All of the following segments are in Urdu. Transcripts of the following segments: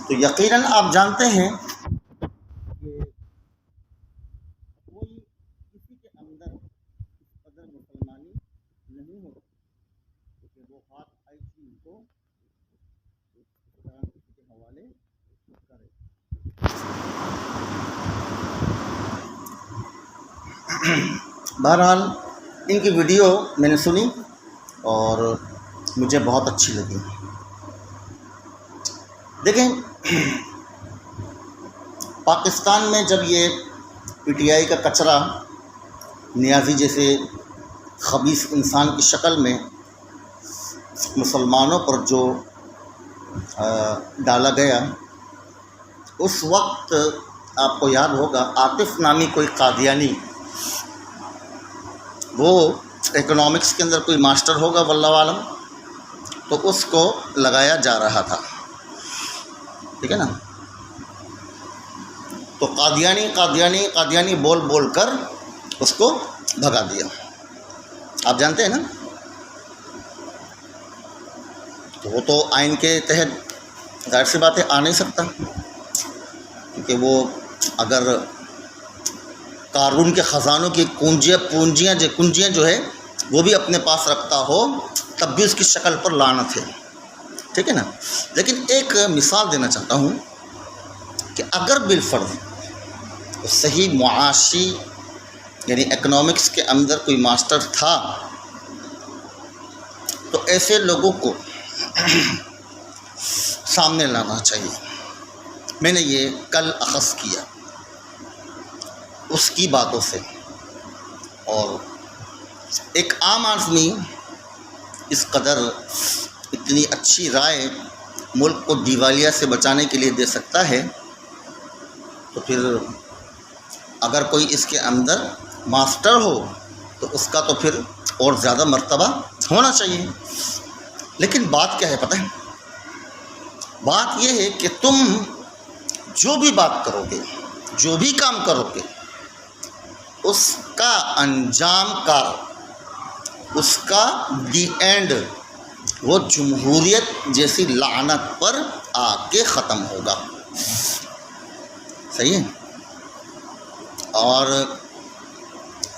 تو یقیناً آپ جانتے ہیں کہ کوئی کسی کے اندر اس قدر مسلمانی نہیں ہوتی کہ وہ ہاتھ ایسی کو اس طرح کسی کے حوالے کرے۔ بہرحال ان کی ویڈیو میں نے سنی اور مجھے بہت اچھی لگی۔ دیکھیں، پاکستان میں جب یہ پی ٹی آئی کا کچرا نیازی جیسے خبیث انسان کی شکل میں مسلمانوں پر جو ڈالا گیا، اس وقت آپ کو یاد ہوگا عاطف نامی کوئی قادیانی، وہ اکنامکس کے اندر کوئی ماسٹر ہوگا واللہ عالم، تو اس کو لگایا جا رہا تھا، ٹھیک ہے نا۔ تو قادیانی بول بول کر اس کو بھگا دیا، آپ جانتے ہیں نا۔ تو وہ تو آئین کے تحت ظاہر سی بات ہے آ نہیں سکتا، کیونکہ وہ اگر قارون کے خزانوں کی کنجیاں جو ہے وہ بھی اپنے پاس رکھتا ہو تب بھی اس کی شکل پر لعنت ہے، ٹھیک ہے نا۔ لیکن ایک مثال دینا چاہتا ہوں کہ اگر بالفرض صحیح معاشی یعنی اکنامکس کے اندر کوئی ماسٹر تھا تو ایسے لوگوں کو سامنے لانا چاہیے۔ میں نے یہ کل اخذ کیا اس کی باتوں سے، اور ایک عام آدمی اس قدر اتنی اچھی رائے ملک کو دیوالیہ سے بچانے کے لیے دے سکتا ہے، تو پھر اگر کوئی اس کے اندر ماسٹر ہو تو اس کا تو پھر اور زیادہ مرتبہ ہونا چاہیے۔ لیکن بات کیا ہے پتہ ہے؟ بات یہ ہے کہ تم جو بھی بات کرو گے، جو بھی کام کرو گے، اس کا انجام کار، اس کا دی اینڈ وہ جمہوریت جیسی لعنت پر آ کے ختم ہوگا، صحیح ہے۔ اور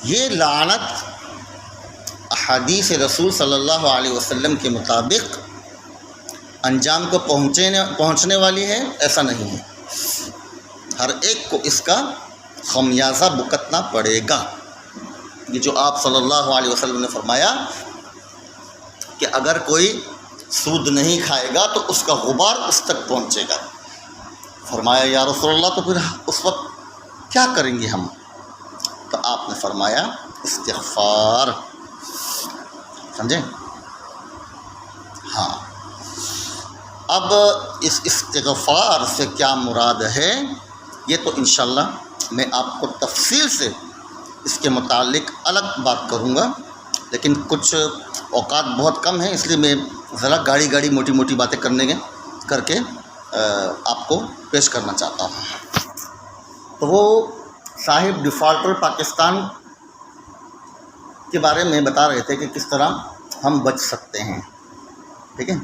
یہ لعنت احادیث رسول صلی اللہ علیہ وسلم کے مطابق انجام کو پہنچنے والی ہے، ایسا نہیں ہے۔ ہر ایک کو اس کا خمیازہ بھگتنا پڑے گا۔ یہ جو آپ صلی اللہ علیہ وسلم نے فرمایا کہ اگر کوئی سود نہیں کھائے گا تو اس کا غبار اس تک پہنچے گا۔ فرمایا یا رسول اللہ تو پھر اس وقت کیا کریں گے ہم؟ تو آپ نے فرمایا استغفار، سمجھیں؟ ہاں، اب اس استغفار سے کیا مراد ہے یہ تو انشاءاللہ میں آپ کو تفصیل سے اس کے متعلق الگ بات کروں گا، لیکن کچھ اوقات بہت کم ہیں، اس لیے میں ذرا گاڑی موٹی موٹی باتیں کر کے آپ کو پیش کرنا چاہتا ہوں۔ تو وہ صاحب ڈیفالٹر پاکستان کے بارے میں بتا رہے تھے کہ کس طرح ہم بچ سکتے ہیں، ٹھیک ہے۔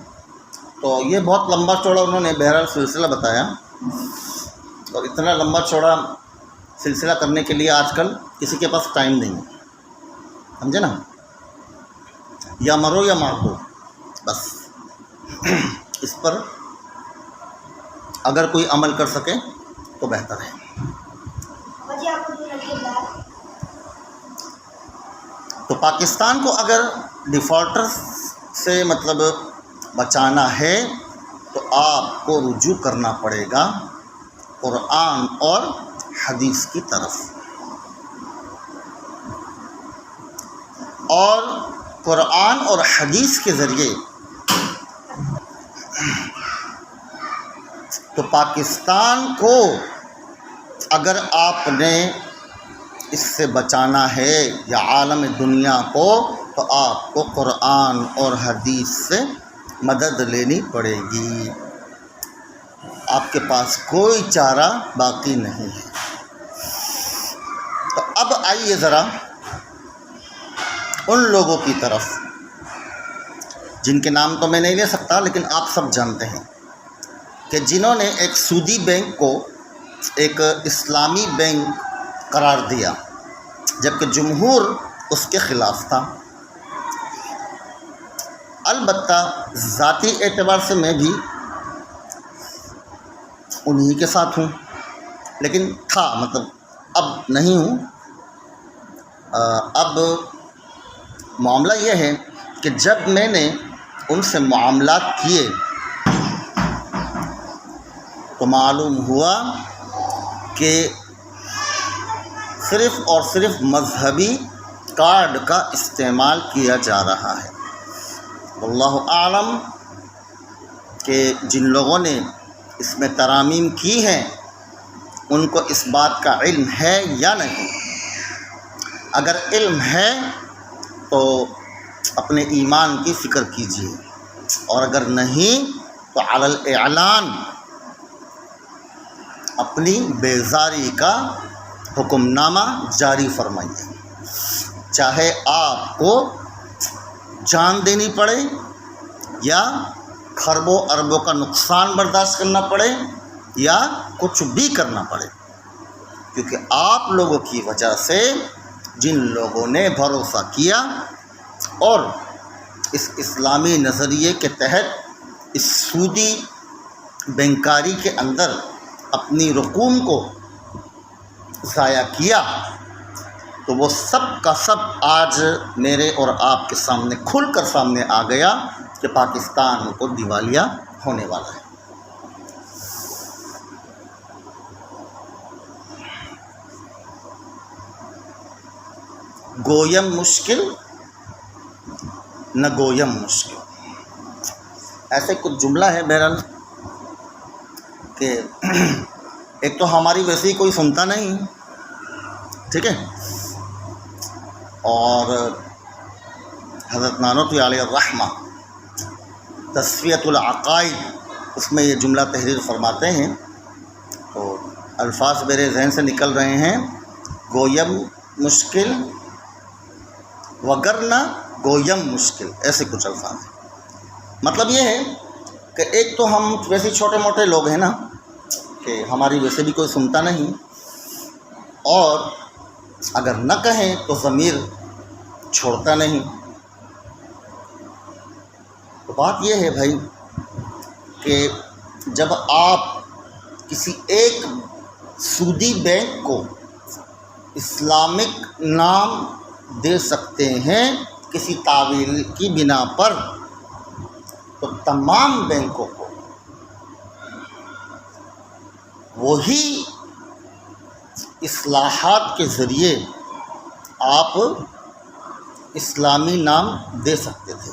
تو یہ بہت لمبا چوڑا انہوں نے بہرحال سلسلہ بتایا، اور اتنا لمبا چوڑا سلسلہ کرنے کے لیے آج کل کسی کے پاس ٹائم نہیں ہے، سمجھے نا۔ یا مرو یا مار دو، بس اس پر اگر کوئی عمل کر سکے تو بہتر ہے۔ تو پاکستان کو اگر ڈیفالٹر سے مطلب بچانا ہے تو آپ کو رجوع کرنا پڑے گا قرآن اور حدیث کی طرف، اور قرآن اور حدیث کے ذریعے تو پاکستان کو اگر آپ نے اس سے بچانا ہے یا عالم دنیا کو، تو آپ کو قرآن اور حدیث سے مدد لینی پڑے گی، آپ کے پاس کوئی چارہ باقی نہیں ہے۔ تو اب آئیے ذرا ان لوگوں کی طرف جن کے نام تو میں نہیں لے سکتا لیکن آپ سب جانتے ہیں، کہ جنہوں نے ایک سودی بینک کو ایک اسلامی بینک قرار دیا جبکہ جمہور اس کے خلاف تھا۔ البتہ ذاتی اعتبار سے میں بھی انہی کے ساتھ ہوں، لیکن تھا، مطلب اب نہیں ہوں۔ اب معاملہ یہ ہے کہ جب میں نے ان سے معاملات کیے تو معلوم ہوا کہ صرف اور صرف مذہبی کارڈ کا استعمال کیا جا رہا ہے۔ واللہ اعلم کہ جن لوگوں نے اس میں ترامیم کی ہیں ان کو اس بات کا علم ہے یا نہیں۔ اگر علم ہے تو اپنے ایمان کی فکر کیجیے، اور اگر نہیں تو علی الاعلان اپنی بیزاری کا حکم نامہ جاری فرمائیے، چاہے آپ کو جان دینی پڑے یا کھربوں اربوں کا نقصان برداشت کرنا پڑے یا کچھ بھی کرنا پڑے، کیونکہ آپ لوگوں کی وجہ سے جن لوگوں نے بھروسہ کیا اور اس اسلامی نظریے کے تحت اس سودی بینکاری کے اندر اپنی رقوم کو ضائع کیا، تو وہ سب کا سب آج میرے اور آپ کے سامنے کھل کر سامنے آ گیا کہ پاکستان کو دیوالیہ ہونے والا ہے۔ گویم مشکل نہ گویم مشکل، ایسے کچھ جملہ ہے بہرحال کہ ایک تو ہماری ویسے ہی کوئی سنتا نہیں، ٹھیک ہے، اور حضرت نانوتوی علیہ الرحمہ تصفیۃ العقائد اس میں یہ جملہ تحریر فرماتے ہیں، تو الفاظ میرے ذہن سے نکل رہے ہیں، گویم مشکل وگرنہ گویم مشکل، ایسے کچھ الفاظ ہیں۔ مطلب یہ ہے کہ ایک تو ہم ویسے چھوٹے موٹے لوگ ہیں نا کہ ہماری ویسے بھی کوئی سنتا نہیں، اور اگر نہ کہیں تو ضمیر چھوڑتا نہیں۔ تو بات یہ ہے بھائی کہ جب آپ کسی ایک سودی بینک کو اسلامک نام دے سکتے ہیں کسی تعویل کی بنا پر، تو تمام بینکوں کو وہی اصلاحات کے ذریعے آپ اسلامی نام دے سکتے تھے،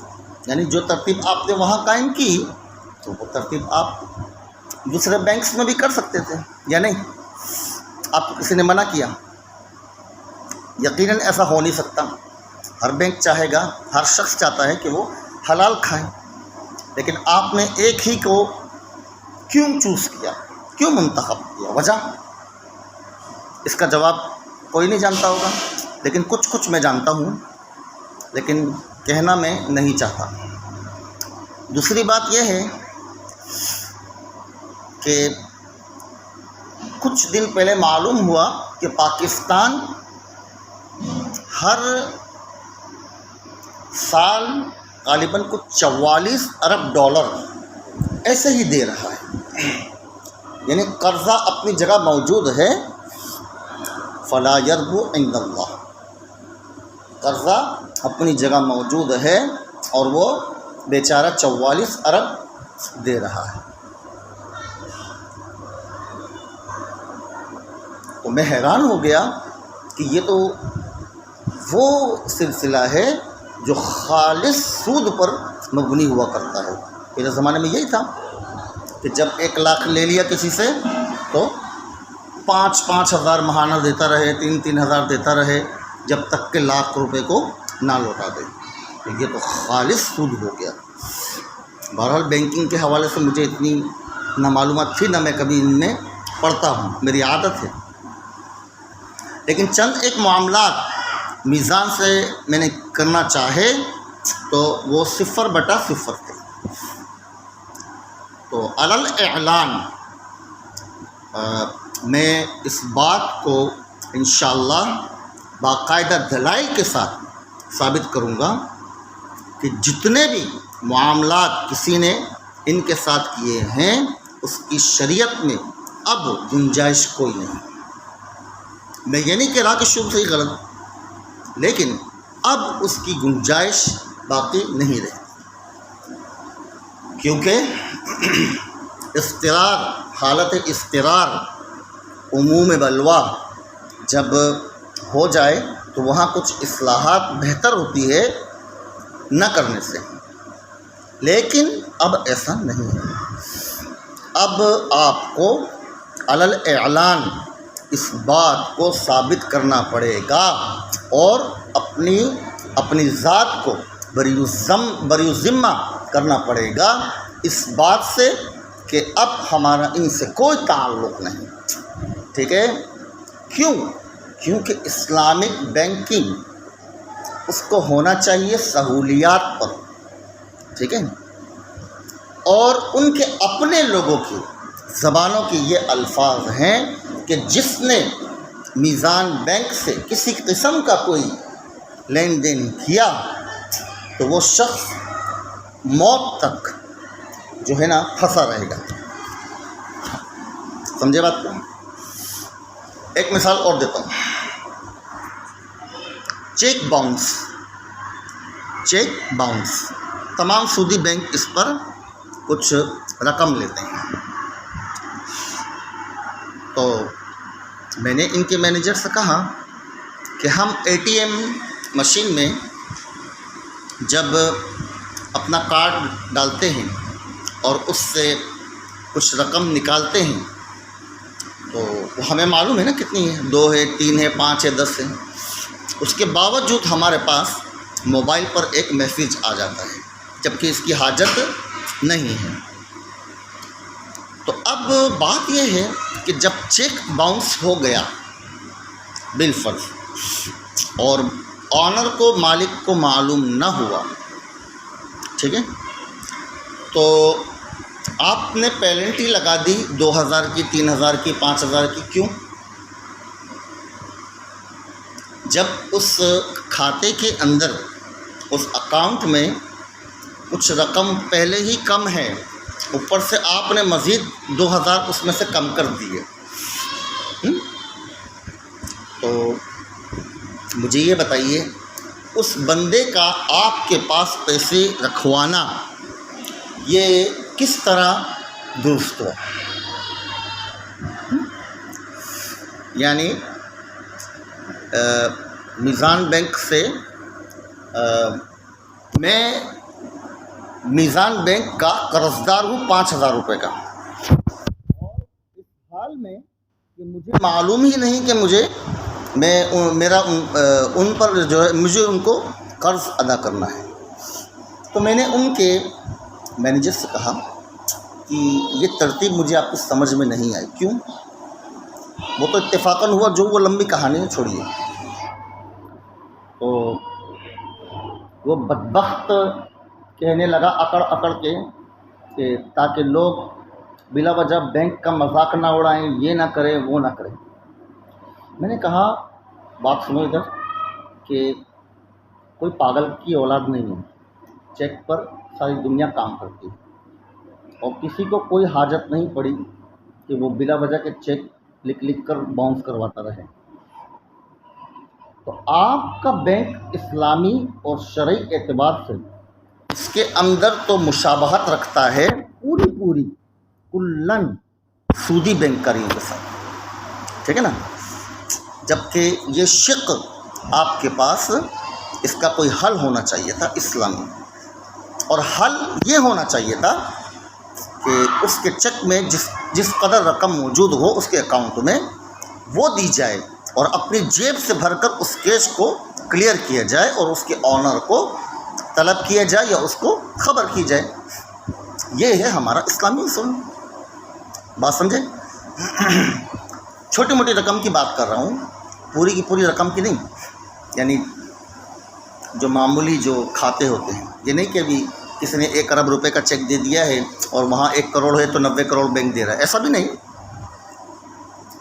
یعنی جو ترتیب آپ نے وہاں قائم کی تو وہ ترتیب آپ دوسرے بینکس میں بھی کر سکتے تھے، یا نہیں؟ آپ کو کسی نے منع کیا؟ یقیناً ایسا ہو نہیں سکتا۔ ہر بینک چاہے گا، ہر شخص چاہتا ہے کہ وہ حلال کھائے، لیکن آپ نے ایک ہی کو کیوں چوز کیا، کیوں منتخب کیا؟ وجہ اس کا جواب کوئی نہیں جانتا ہوگا، لیکن کچھ میں جانتا ہوں، لیکن کہنا میں نہیں چاہتا۔ دوسری بات یہ ہے کہ کچھ دن پہلے معلوم ہوا کہ پاکستان ہر سال غالباً کچھ 44 ارب ڈالر ایسے ہی دے رہا ہے، یعنی قرضہ اپنی جگہ موجود ہے، فلا یربو عند اللہ، قرضہ اپنی جگہ موجود ہے اور وہ بیچارہ 44 ارب دے رہا ہے۔ تو میں حیران ہو گیا کہ یہ تو وہ سلسلہ ہے جو خالص سود پر مبنی ہوا کرتا ہے۔ پہلے زمانے میں یہی تھا کہ جب 1 لاکھ لے لیا کسی سے تو 5-5 ہزار ماہانہ دیتا رہے، 3-3 ہزار دیتا رہے، جب تک کہ لاکھ روپے کو نہ لوٹا دے۔ تو یہ تو خالص سود ہو گیا۔ بہرحال بینکنگ کے حوالے سے مجھے اتنی نہ معلومات تھی، نہ میں کبھی ان میں پڑھتا ہوں، میری عادت ہے، لیکن چند ایک معاملات میزان سے میں نے کرنا چاہے تو وہ 0/0 تھے۔ تو علل اعلان میں اس بات کو انشاءاللہ باقاعدہ دلائل کے ساتھ ثابت کروں گا کہ جتنے بھی معاملات کسی نے ان کے ساتھ کیے ہیں اس کی شریعت میں اب گنجائش کوئی نہیں. میں یہ نہیں کہہ رہا کہ شروع سے ہی غلط، لیکن اب اس کی گنجائش باقی نہیں رہی، کیونکہ اضطرار، حالت اضطرار، عموم بلوا جب ہو جائے تو وہاں کچھ اصلاحات بہتر ہوتی ہے نہ کرنے سے. لیکن اب ایسا نہیں ہے. اب آپ کو علل اعلان اس بات کو ثابت کرنا پڑے گا اور اپنی ذات کو بری ذمہ کرنا پڑے گا اس بات سے کہ اب ہمارا ان سے کوئی تعلق نہیں. ٹھیک ہے؟ کیونکہ اسلامک بینکنگ اس کو ہونا چاہیے سہولیات پر. ٹھیک ہے؟ اور ان کے اپنے لوگوں کی زبانوں کے یہ الفاظ ہیں کہ جس نے میزان بینک سے کسی قسم کا کوئی لین دین کیا تو وہ شخص موت تک جو ہے نا پھنسا رہے گا. سمجھے بات کو؟ ایک مثال اور دیتا ہوں. چیک باؤنس تمام سودی بینک اس پر کچھ رقم لیتے ہیں. تو میں نے ان کے مینیجر سے کہا کہ ہم ATM مشین میں جب اپنا کارڈ ڈالتے ہیں اور اس سے کچھ رقم نکالتے ہیں تو وہ ہمیں معلوم ہے نا کتنی ہے، 2 ہے، 3 ہے، 5 ہے، 10 ہے. اس کے باوجود ہمارے پاس موبائل پر ایک میسیج آ جاتا ہے جبکہ اس کی حاجت نہیں ہے. تو اب بات یہ ہے کہ جب چیک باؤنس ہو گیا بالفرض اور آنر کو، مالک کو معلوم نہ ہوا، ٹھیک ہے، تو آپ نے پینلٹی لگا دی 2000 کی، 3000 کی، 5000 کی. کیوں؟ جب اس کھاتے کے اندر، اس اکاؤنٹ میں کچھ رقم پہلے ہی کم ہے، اوپر سے آپ نے مزید 2000 اس میں سے کم کر دیے. تو مجھے یہ بتائیے اس بندے کا آپ کے پاس پیسے رکھوانا یہ کس طرح درست ہوا؟ یعنی میزان بینک سے میں میزان بینک کا قرضدار ہوں 5000 روپے کا، اور اس حال میں کہ مجھے معلوم ہی نہیں کہ ان پر جو ہے مجھے ان کو قرض ادا کرنا ہے. تو میں نے ان کے مینیجر سے کہا کہ یہ ترتیب مجھے آپ کی سمجھ میں نہیں آئی. کیوں؟ وہ تو اتفاقاً ہوا، جو وہ لمبی کہانی ہے چھوڑیے. تو وہ بدبخت کہنے لگا اکڑ اکڑ کے کہ تاکہ لوگ بلا وجہ بینک کا مذاق نہ اڑائیں، یہ نہ کریں، وہ نہ کریں. میں نے کہا بات سنو ادھر کہ کوئی پاگل کی اولاد نہیں ہے. چیک پر ساری دنیا کام کرتی ہے اور کسی کو کوئی حاجت نہیں پڑی کہ وہ بلا وجہ کے چیک لکھ کر باؤنس کرواتا رہے. تو آپ کا بینک اسلامی اور شرعی اعتبار سے اس کے اندر تو مشابہت رکھتا ہے پوری کلن سودی بینکاریوں کے ساتھ. ٹھیک ہے نا؟ جبکہ یہ شق آپ کے پاس اس کا کوئی حل ہونا چاہیے تھا اسلامی، اور حل یہ ہونا چاہیے تھا کہ اس کے چیک میں جس قدر رقم موجود ہو اس کے اکاؤنٹ میں وہ دی جائے اور اپنی جیب سے بھر کر اس کیش کو کلیئر کیا جائے اور اس کے آنر کو طلب کیا جائے یا اس کو خبر کی جائے. یہ ہے ہمارا اسلامی اصول. بات سمجھے؟ چھوٹی موٹی رقم کی بات کر رہا ہوں، پوری کی پوری رقم کی نہیں. یعنی جو معمولی جو کھاتے ہوتے ہیں، یہ نہیں کہ ابھی کسی نے 1 ارب روپے کا چیک دے دیا ہے اور وہاں 1 کروڑ ہے تو 90 کروڑ بینک دے رہا ہے، ایسا بھی نہیں،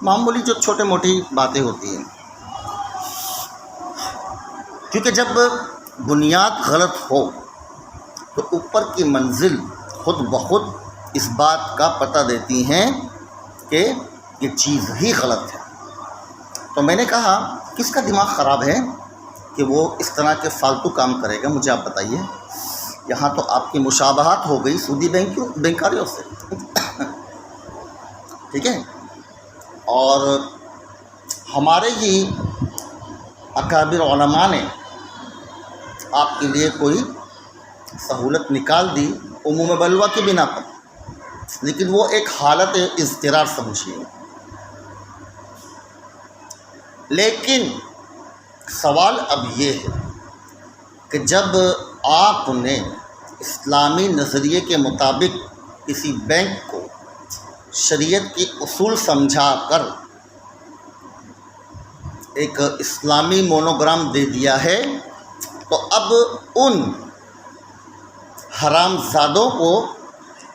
معمولی جو چھوٹے موٹی باتیں ہوتی ہیں. کیونکہ جب بنیاد غلط ہو تو اوپر کی منزل خود بخود اس بات کا پتہ دیتی ہیں کہ یہ چیز ہی غلط ہے. تو میں نے کہا کس کا دماغ خراب ہے کہ وہ اس طرح کے فالتو کام کرے گا، مجھے آپ بتائیے. یہاں تو آپ کی مشابہات ہو گئی سودی بینکاریوں سے. ٹھیک ہے، اور ہمارے ہی اکابر علماء نے آپ کے لیے کوئی سہولت نکال دی عموم بلوہ کی بنا پر، لیکن وہ ایک حالت اضطرار سمجھیے. لیکن سوال اب یہ ہے کہ جب آپ نے اسلامی نظریے کے مطابق کسی بینک کو شریعت کی اصول سمجھا کر ایک اسلامی مونوگرام دے دیا ہے، تو اب ان حرام زادوں کو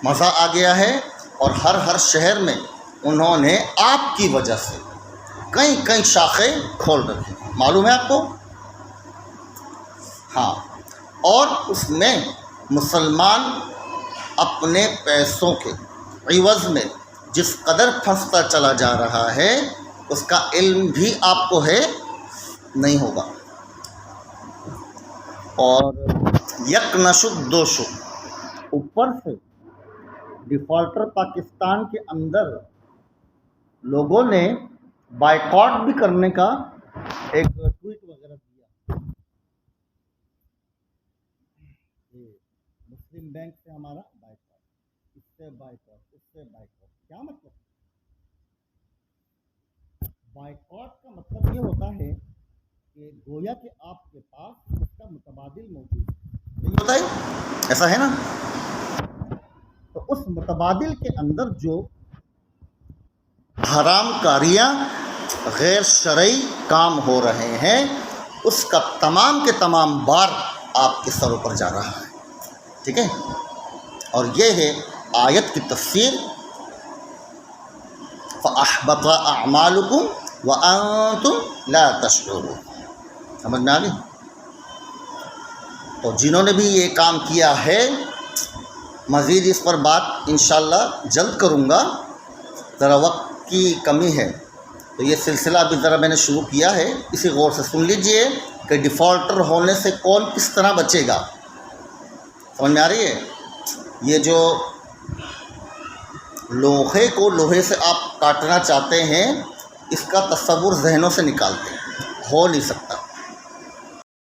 مزہ آ گیا ہے اور ہر شہر میں انہوں نے آپ کی وجہ سے کئی شاخیں کھول رکھی. معلوم ہے آپ کو؟ ہاں، اور اس میں مسلمان اپنے پیسوں کے عوض میں جس قدر پھنستا چلا جا رہا ہے اس کا علم بھی آپ کو ہے نہیں ہوگا. اور یک نشد دو شد، اوپر سے ڈیفالٹر پاکستان کے اندر لوگوں نے بائیکاٹ بھی کرنے کا ایک ٹویٹ وغیرہ دیا. مسلم بینک سے ہمارا بائیکاٹ، اس سے بائیکاٹ، اس سے بائیکاٹ. کیا مطلب؟ بائیکاٹ کا مطلب یہ ہوتا ہے کہ گویا کہ آپ کے پاس اس کا متبادل موجود ہے. نہیں ہوتا ہے؟ ایسا ہے نا؟ تو اس متبادل کے اندر جو حرام کاریاں غیر شرعی کام ہو رہے ہیں اس کا تمام کے تمام بار آپ کے سروں پر جا رہا ہے. ٹھیک ہے، اور یہ ہے آیت کی تفسیر، فَأَحْبَطَ أَعْمَالُكُمْ وَأَنْتُمْ لَا تَشْعُرُونَ. سمجھ میں آ گئی؟ تو جنہوں نے بھی یہ کام کیا ہے، مزید اس پر بات انشاءاللہ جلد کروں گا، ذرا وقت کی کمی ہے تو یہ سلسلہ ابھی ذرا میں نے شروع کیا ہے، اسی غور سے سن لیجئے کہ ڈیفالٹر ہونے سے کون کس طرح بچے گا. سمجھ میں آ رہی ہے؟ یہ جو لوہے کو لوہے سے آپ کاٹنا چاہتے ہیں اس کا تصور ذہنوں سے نکالتے ہیں، ہو نہیں سکتا.